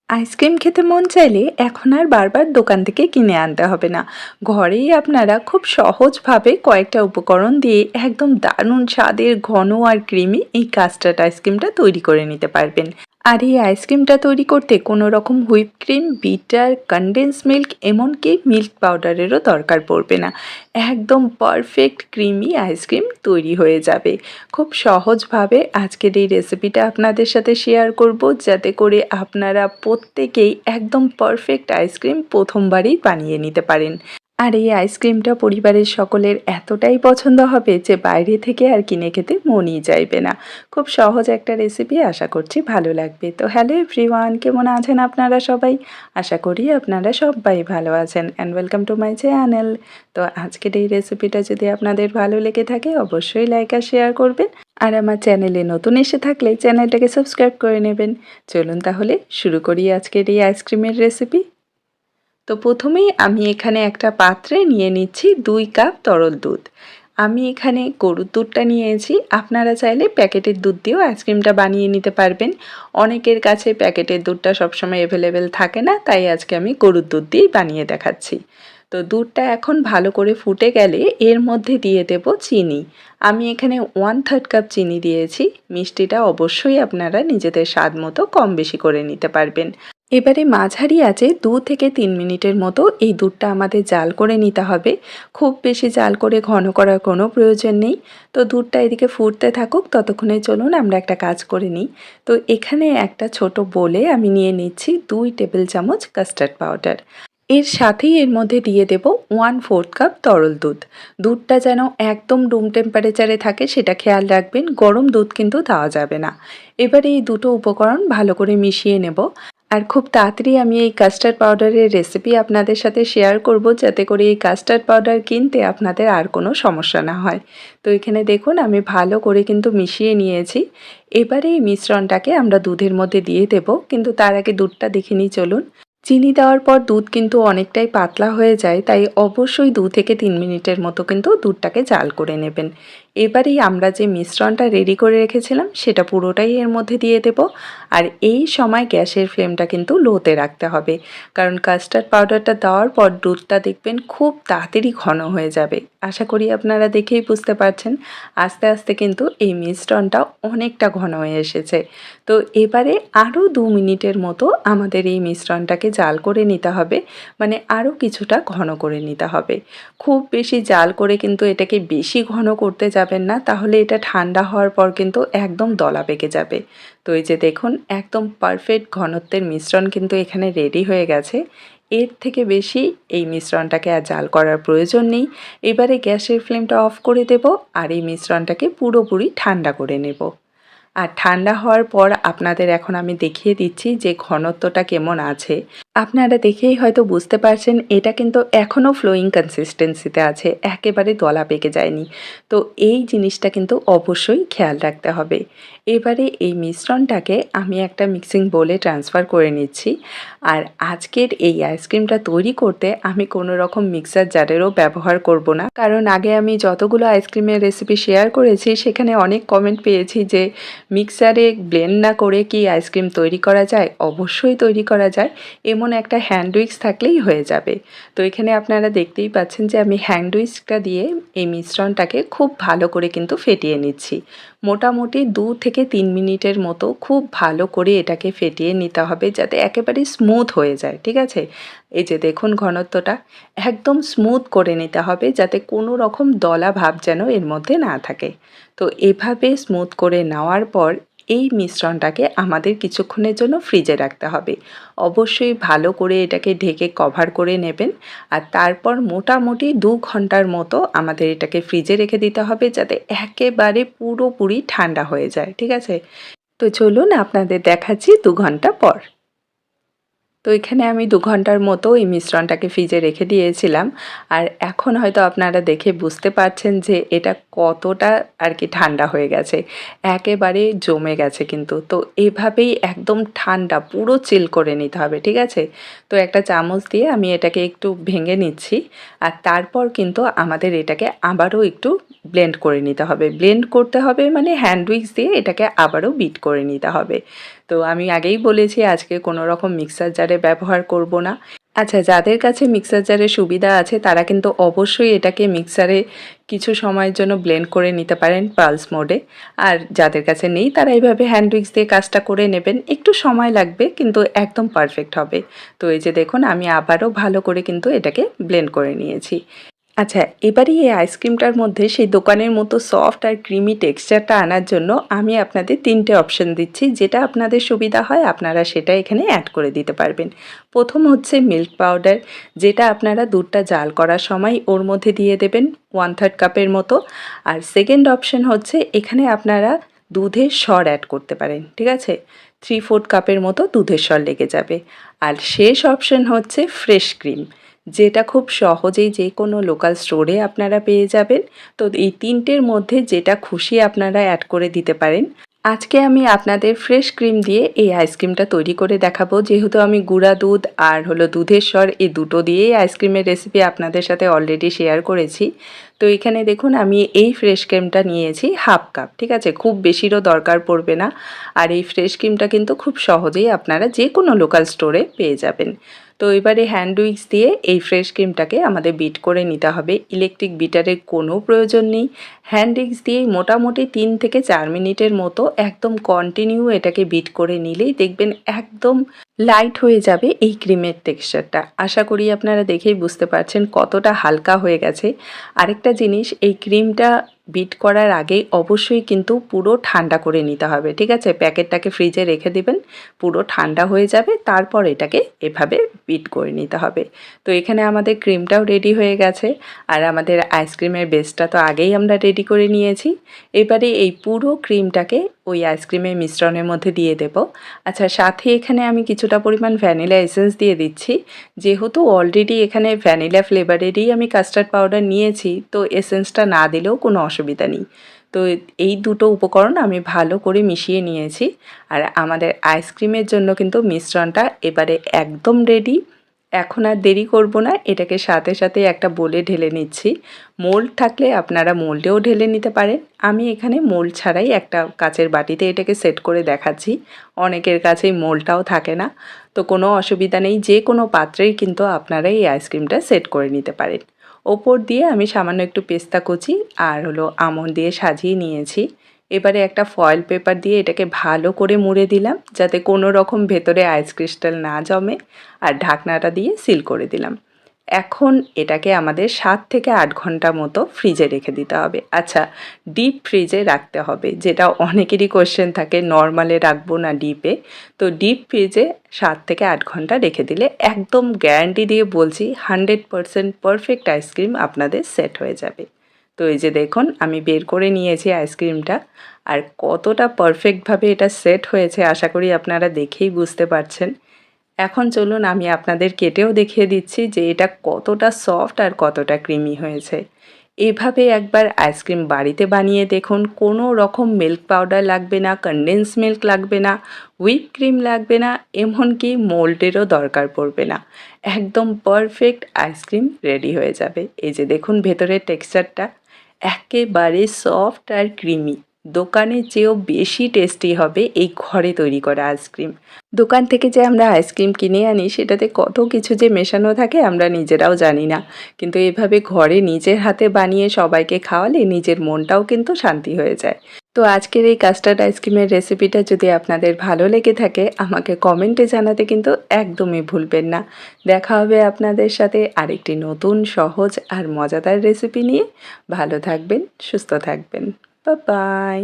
Ice cream খেতে মন চাইলে এখন আর বারবার দোকান থেকে কিনে আনতে হবে না। ঘরেই আপনারা খুব সহজভাবে কয়েকটা উপকরণ দিয়ে একদম দারুণ স্বাদের ঘন আর ক্রিমি এই কাস্টার্ড আইসক্রিমটা তৈরি করে নিতে পারবেন। আর এই আইসক্রিমটা তৈরি করতে কোনো রকম whip cream, beater, condense milk, এমনকি মিল্ক পাউডারেরও দরকার পড়বে না। একদম পারফেক্ট ক্রিমি আইসক্রিম তৈরি হয়ে যাবে। খুব সহজভাবে আজকের এই রেসিপিটা আপনাদের সাথে শেয়ার করব, যাতে করে আপনারা প্রত্যেকেই একদম পারফেক্ট আইসক্রিম প্রথমবারই বানিয়ে নিতে পারেন। আর এই আইসক্রিমটা পরিবারের সকলের এতটাই পছন্দ হবে যে বাইরে থেকে আর কিনে খেতে মনই চাইবে না। খুব সহজ একটা রেসিপি, আশা করছি ভালো লাগবে। তো হ্যালো এভরিওয়ান, কেমন আছেন আপনারা সবাই? আশা করি আপনারা সবাই ভালো আছেন and welcome to my channel. তো আজকের এই রেসিপিটা যদি আপনাদের ভালো লেগে থাকে অবশ্যই লাইক আর শেয়ার করবেন। আর আমার চ্যানেলে নতুন এসে থাকলে চ্যানেলটাকে সাবস্ক্রাইব করে নেবেন। চলুন তাহলে শুরু করি আজকের এই আইসক্রিমের রেসিপি। তো প্রথমেই আমি এখানে একটা পাত্রে নিয়ে নিচ্ছি 2 কাপ তরল দুধ। আমি এখানে গরুর দুধটা নিয়েছি, আপনারা চাইলে প্যাকেটের দুধ দিয়েও আইসক্রিমটা বানিয়ে নিতে পারবেন। অনেকের কাছে প্যাকেটের দুধটা সবসময় অ্যাভেলেবেল থাকে না, তাই আজকে আমি গরুর দুধ দিয়েই বানিয়ে দেখাচ্ছি। তো দুধটা এখন ভালো করে ফুটে গেলে এর মধ্যে দিয়ে দেব চিনি। আমি এখানে 1/3 কাপ চিনি দিয়েছি। মিষ্টিটা অবশ্যই আপনারা নিজেদের স্বাদ মতো কম বেশি করে নিতে পারবেন। এবারে মাঝারি আঁচে 2 থেকে 3 মিনিটের মতো এই দুধটা আমাদের জাল করে নিতে হবে। খুব বেশি জাল করে ঘন করার কোনো প্রয়োজন নেই। তো দুধটা এদিকে ফুটতে থাকুক, ততক্ষণে চলুন আমরা একটা কাজ করে নিই। তো এখানে একটা ছোট বোলে আমি নিয়ে নিচ্ছি 2 টেবিল চামচ কাস্টার্ড পাউডার। এর সাথেই এর মধ্যে দিয়ে দেব 1/4 কাপ তরল দুধ। দুধটা যেন একদম রুম টেম্পারেচারে থাকে সেটা খেয়াল রাখবেন, গরম দুধ কিন্তু দেওয়া যাবে না। এবারে এই দুটো উপকরণ ভালো করে মিশিয়ে নেব। আর খুব তাড়াতাড়ি আমি এই কাস্টার্ড পাউডারের রেসিপি আপনাদের সাথে শেয়ার করব, যাতে করে এই কাস্টার্ড পাউডার কিনতে আপনাদের আর কোনো সমস্যা না হয়। তো এখানে দেখুন আমি ভালো করে কিন্তু মিশিয়ে নিয়েছি। এবারে এই মিশ্রণটাকে আমরা দুধের মধ্যে দিয়ে দেব, কিন্তু তার আগে দুধটা দেখে নিই চলুন। চিনি দেওয়ার পর দুধ কিন্তু অনেকটাই পাতলা হয়ে যায়, তাই অবশ্যই 2 থেকে 3 মিনিটের মতো কিন্তু দুধটাকে জাল করে নেবেন। এবারেই আমরা যে মিশ্রণটা রেডি করে রেখেছিলাম সেটা পুরোটাই এর মধ্যে দিয়ে দেব। আর এই সময় গ্যাসের ফ্লেমটা কিন্তু লোতে রাখতে হবে, কারণ কাস্টার্ড পাউডারটা দেওয়ার পর দুধটা দেখবেন খুব তাড়াতাড়ি ঘন হয়ে যাবে। আশা করি আপনারা দেখেই বুঝতে পারছেন আস্তে আস্তে কিন্তু এই মিশ্রণটা অনেকটা ঘন হয়ে এসেছে। তো এবারে আরও 2 মিনিটের মতো আমাদের এই মিশ্রণটাকে জাল করে নিতে হবে, মানে আরও কিছুটা ঘন করে নিতে হবে। খুব বেশি জাল করে কিন্তু এটাকে বেশি ঘন করতে যাবেন না, তাহলে এটা ঠান্ডা হওয়ার পর কিন্তু একদম দলা পেকে যাবে। তো এই যে দেখুন একদম পারফেক্ট ঘনত্বের মিশ্রণ কিন্তু এখানে রেডি হয়ে গেছে। এর থেকে বেশি এই মিশ্রণটাকে আর জাল করার প্রয়োজন নেই। এবারে গ্যাসের ফ্লেমটা অফ করে দেব আর এই মিশ্রণটাকে পুরোপুরি ঠান্ডা করে নেব। আর ঠান্ডা হওয়ার পর আপনাদের এখন আমি দেখিয়ে দিচ্ছি যে ঘনত্বটা কেমন আছে। আপনারা দেখেই হয়তো বুঝতে পারছেন এটা কিন্তু এখনও ফ্লোয়িং কনসিস্টেন্সিতে আছে, একেবারে দলা পেকে যায়নি। তো এই জিনিসটা কিন্তু অবশ্যই খেয়াল রাখতে হবে। এবারে এই মিশ্রণটাকে আমি একটা মিক্সিং বোলে ট্রান্সফার করে নিচ্ছি। আর আজকের এই আইসক্রিমটা তৈরি করতে আমি কোনো রকম মিক্সার জারেরও ব্যবহার করব না, কারণ আগে আমি যতগুলো আইসক্রিমের রেসিপি শেয়ার করেছি সেখানে অনেক কমেন্ট পেয়েছি যে মিক্সারে ব্লেন্ড না করে কি আইসক্রিম তৈরি করা যায়? অবশ্যই তৈরি করা যায়, এমন একটা হ্যান্ড উইক্স থাকলেই হয়ে যাবে। তো এখানে আপনারা দেখতেই পাচ্ছেন যে আমি হ্যান্ড উইক্সটা দিয়ে এই মিশ্রণটাকে খুব ভালো করে কিন্তু ফেটিয়ে নিচ্ছি। মোটামুটি 2 থেকে 3 মিনিটের মতো খুব ভালো করে এটাকে ফেটিয়ে নিতে হবে, যাতে একেবারে স্মুথ হয়ে যায়, ঠিক আছে? এই যে দেখুন ঘনত্বটা একদম স্মুথ করে নিতে হবে, যাতে কোনো রকম দলা ভাব যেন এর মধ্যে না থাকে। তো এভাবে স্মুথ করে নেওয়ার পর এই মিশ্রণটাকে আমাদের কিছুক্ষণের জন্য ফ্রিজে রাখতে হবে। অবশ্যই ভালো করে এটাকে ঢেকে কভার করে নেবেন। আর তারপর মোটামুটি 2 ঘন্টার মতো আমাদের এটাকে ফ্রিজে রেখে দিতে হবে, যাতে একেবারে পুরোপুরি ঠান্ডা হয়ে যায়, ঠিক আছে? তো চলুন আপনাদের দেখাচ্ছি 2 ঘন্টা পর। তো এখানে আমি 2 ঘন্টার মতো এই মিশ্রণটাকে ফ্রিজে রেখে দিয়েছিলাম। আর এখন হয়তো আপনারা দেখে বুঝতে পারছেন যে এটা কতটা আর কি ঠান্ডা হয়ে গেছে। একেবারে জমে গেছে কিন্তু। তো এভাবেই একদম ঠান্ডা পুরো চিল করে নিতে হবে, ঠিক আছে? তো একটা চামচ দিয়ে আমি এটাকে একটু ভেঙে নিচ্ছি। আর তারপর কিন্তু আমাদের এটাকে আবারও একটু ব্লেন্ড করে নিতে হবে। ব্লেন্ড করতে হবে মানে হ্যান্ড উইক্স দিয়ে এটাকে আবারও বিট করে নিতে হবে। তো আমি আগেই বলেছি আজকে কোনো রকম মিক্সার জারে ব্যবহার করব না। আচ্ছা, যাদের কাছে মিক্সার জারের সুবিধা আছে তারা কিন্তু অবশ্যই এটাকে মিক্সারে কিছু সময়ের জন্য ব্লেন্ড করে নিতে পারেন পালস মোডে। আর যাদের কাছে নেই তারা এইভাবে হ্যান্ড উইক্স দিয়ে কাজটা করে নেবেন। একটু সময় লাগবে কিন্তু একদম পারফেক্ট হবে। তো এই যে দেখুন আমি আবারও ভালো করে কিন্তু এটাকে ব্লেন্ড করে নিয়েছি। আচ্ছা, এবারে এই আইসক্রিমটার মধ্যে সেই দোকানের মতো সফট আর ক্রিমি টেক্সচারটা আনার জন্য আমি আপনাদের ৩টে অপশন দিচ্ছি। যেটা আপনাদের সুবিধা হয় আপনারা সেটা এখানে অ্যাড করে দিতে পারবেন। প্রথম হচ্ছে মিল্ক পাউডার, যেটা আপনারা দুধটা জাল করার সময় ওর মধ্যে দিয়ে দেবেন 1/3 কাপের মতো। আর সেকেন্ড অপশন হচ্ছে এখানে আপনারা দুধের সর অ্যাড করতে পারেন, ঠিক আছে? 3/4 কাপের মতো দুধের সর লেগে যাবে। আর শেষ অপশন হচ্ছে ফ্রেশ ক্রিম, যেটা খুব সহজেই যে কোনো লোকাল স্টোরে আপনারা পেয়ে যাবেন। তো এই ৩টের মধ্যে যেটা খুশি আপনারা অ্যাড করে দিতে পারেন। আজকে আমি আপনাদের ফ্রেশ ক্রিম দিয়ে এই আইসক্রিমটা তৈরি করে দেখাবো। যেহেতু আমি গুঁড়া দুধ আর হলো দুধের স্বর এই দুটো দিয়েই আইসক্রিমের রেসিপি আপনাদের সাথে অলরেডি শেয়ার করেছি। তো এখানে দেখুন আমি এই ফ্রেশ ক্রিমটা নিয়েছি 1/2 কাপ, ঠিক আছে? খুব বেশিরও দরকার পড়বে না। আর এই ফ্রেশ ক্রিমটা কিন্তু খুব সহজেই আপনারা যে কোনো লোকাল স্টোরে পেয়ে যাবেন। তো এবারে হ্যান্ড উইক্স দিয়ে এই ফ্রেশ ক্রিমটাকে আমাদের বিট করে নিতে হবে। ইলেকট্রিক বিটারের কোনো প্রয়োজন নেই। হ্যান্ড উইক্স দিয়েই মোটামুটি ৩ থেকে ৪ মিনিটের মতো একদম কন্টিনিউ এটাকে বিট করে নিলেই দেখবেন একদম লাইট হয়ে যাবে এই ক্রিমের টেক্সচারটা। আশা করি আপনারা দেখেই বুঝতে পারছেন কতটা হালকা হয়ে গেছে। আরেকটা জিনিস, এই ক্রিমটা বিট করার আগে অবশ্যই কিন্তু পুরো ঠান্ডা করে নিতে হবে, ঠিক আছে? প্যাকেটটাকে ফ্রিজে রেখে দিবেন, পুরো ঠান্ডা হয়ে যাবে, তারপর এটাকে এভাবে বিট করে নিতে হবে। তো এখানে আমাদের ক্রিমটাও রেডি হয়ে গেছে আর আমাদের আইসক্রিমের বেসটা তো আগেই আমরা রেডি করে নিয়েছি। এবারে এই পুরো ক্রিমটাকে ওই আইসক্রিমের মিশ্রণের মধ্যে দিয়ে দেব। আচ্ছা, সাথে এখানে আমি কিছুটা পরিমাণ ভ্যানিলা এসেন্স দিয়ে দিচ্ছি। যেহেতু অলরেডি এখানে ভ্যানিলা ফ্লেভারেরই আমি কাস্টার্ড পাউডার নিয়েছি, তো এসেন্সটা না দিলেও কোনো অসুবিধা নেই। তো এই দুটো উপকরণ আমি ভালো করে মিশিয়ে নিয়েছি। আর আমাদের আইসক্রিমের জন্য কিন্তু মিশ্রণটা এবারে একদম রেডি। এখন আর দেরি করব না, এটাকে সাথে সাথে একটা বোলে ঢেলে নিচ্ছি। মোল্ড থাকলে আপনারা মোল্ডেও ঢেলে নিতে পারেন। আমি এখানে মোল্ড ছাড়াই একটা কাচের বাটিতে এটাকে সেট করে দেখাচ্ছি। অনেকের কাছেই মোল্ডটাও থাকে না, তো কোনো অসুবিধা নেই, যে কোনো পাত্রেই কিন্তু আপনারা এই আইসক্রিমটা সেট করে নিতে পারেন। ওপর দিয়ে আমি সামান্য একটু পেস্তা কুচি আর হলো আমন্ড দিয়ে সাজিয়ে নিয়েছি। এবারে একটা ফয়েল পেপার দিয়ে এটাকে ভালো করে মুড়ে দিলাম যাতে কোনো রকম ভেতরে আইস ক্রিস্টাল না জমে, আর ঢাকনাটা দিয়ে সিল করে দিলাম। এখন এটাকে আমাদের 7 থেকে 8 ঘন্টা মতো ফ্রিজে রেখে দিতে হবে। আচ্ছা, ডিপ ফ্রিজে রাখতে হবে, যেটা অনেকেরই কোশ্চেন থাকে নর্মালে রাখবো না ডিপে। তো ডিপ ফ্রিজে 7 থেকে 8 ঘন্টা রেখে দিলে একদম গ্যারান্টি দিয়ে বলছি 100% পারফেক্ট আইসক্রিম আপনাদের সেট হয়ে যাবে। তো এই যে দেখুন আমি বের করে নিয়েছি আইসক্রিমটা, আর কতটা পারফেক্টভাবে এটা সেট হয়েছে আশা করি আপনারা দেখেই বুঝতে পারছেন। এখন চলুন আমি আপনাদের কেটেও দেখিয়ে দিচ্ছি যে এটা কতটা সফট আর কতটা ক্রিমি হয়েছে। এভাবে একবার আইসক্রিম বাড়িতে বানিয়ে দেখুন, কোনো রকম মিল্ক পাউডার লাগবে না, কনডেন্স মিল্ক লাগবে না, হুইপ ক্রিম লাগবে না, এমনকি মোল্ডেরও দরকার পড়বে না। একদম পারফেক্ট আইসক্রিম রেডি হয়ে যাবে। এই যে দেখুন ভেতরের টেক্সচারটা একেবারে সফট আর ক্রিমি। দোকানের চেয়েও বেশি টেস্টি হবে এই ঘরে তৈরি করা আইসক্রিম। দোকান থেকে যে আমরা আইসক্রিম কিনে আনি সেটাতে কত কিছু যে মেশানো থাকে আমরা নিজেরাও জানি না, কিন্তু এভাবে ঘরে নিজের হাতে বানিয়ে সবাইকে খাওয়ালে নিজের মনটাও কিন্তু শান্তি হয়ে যায়। তো আজকের এই কাস্টার্ড আইসক্রিমের রেসিপিটা যদি আপনাদের ভালো লেগে থাকে আমাকে কমেন্টে জানাতে কিন্তু একদমই ভুলবেন না। দেখা হবে আপনাদের সাথে আরেকটি নতুন সহজ আর মজাদার রেসিপি নিয়ে। ভালো থাকবেন, সুস্থ থাকবেন। বাই।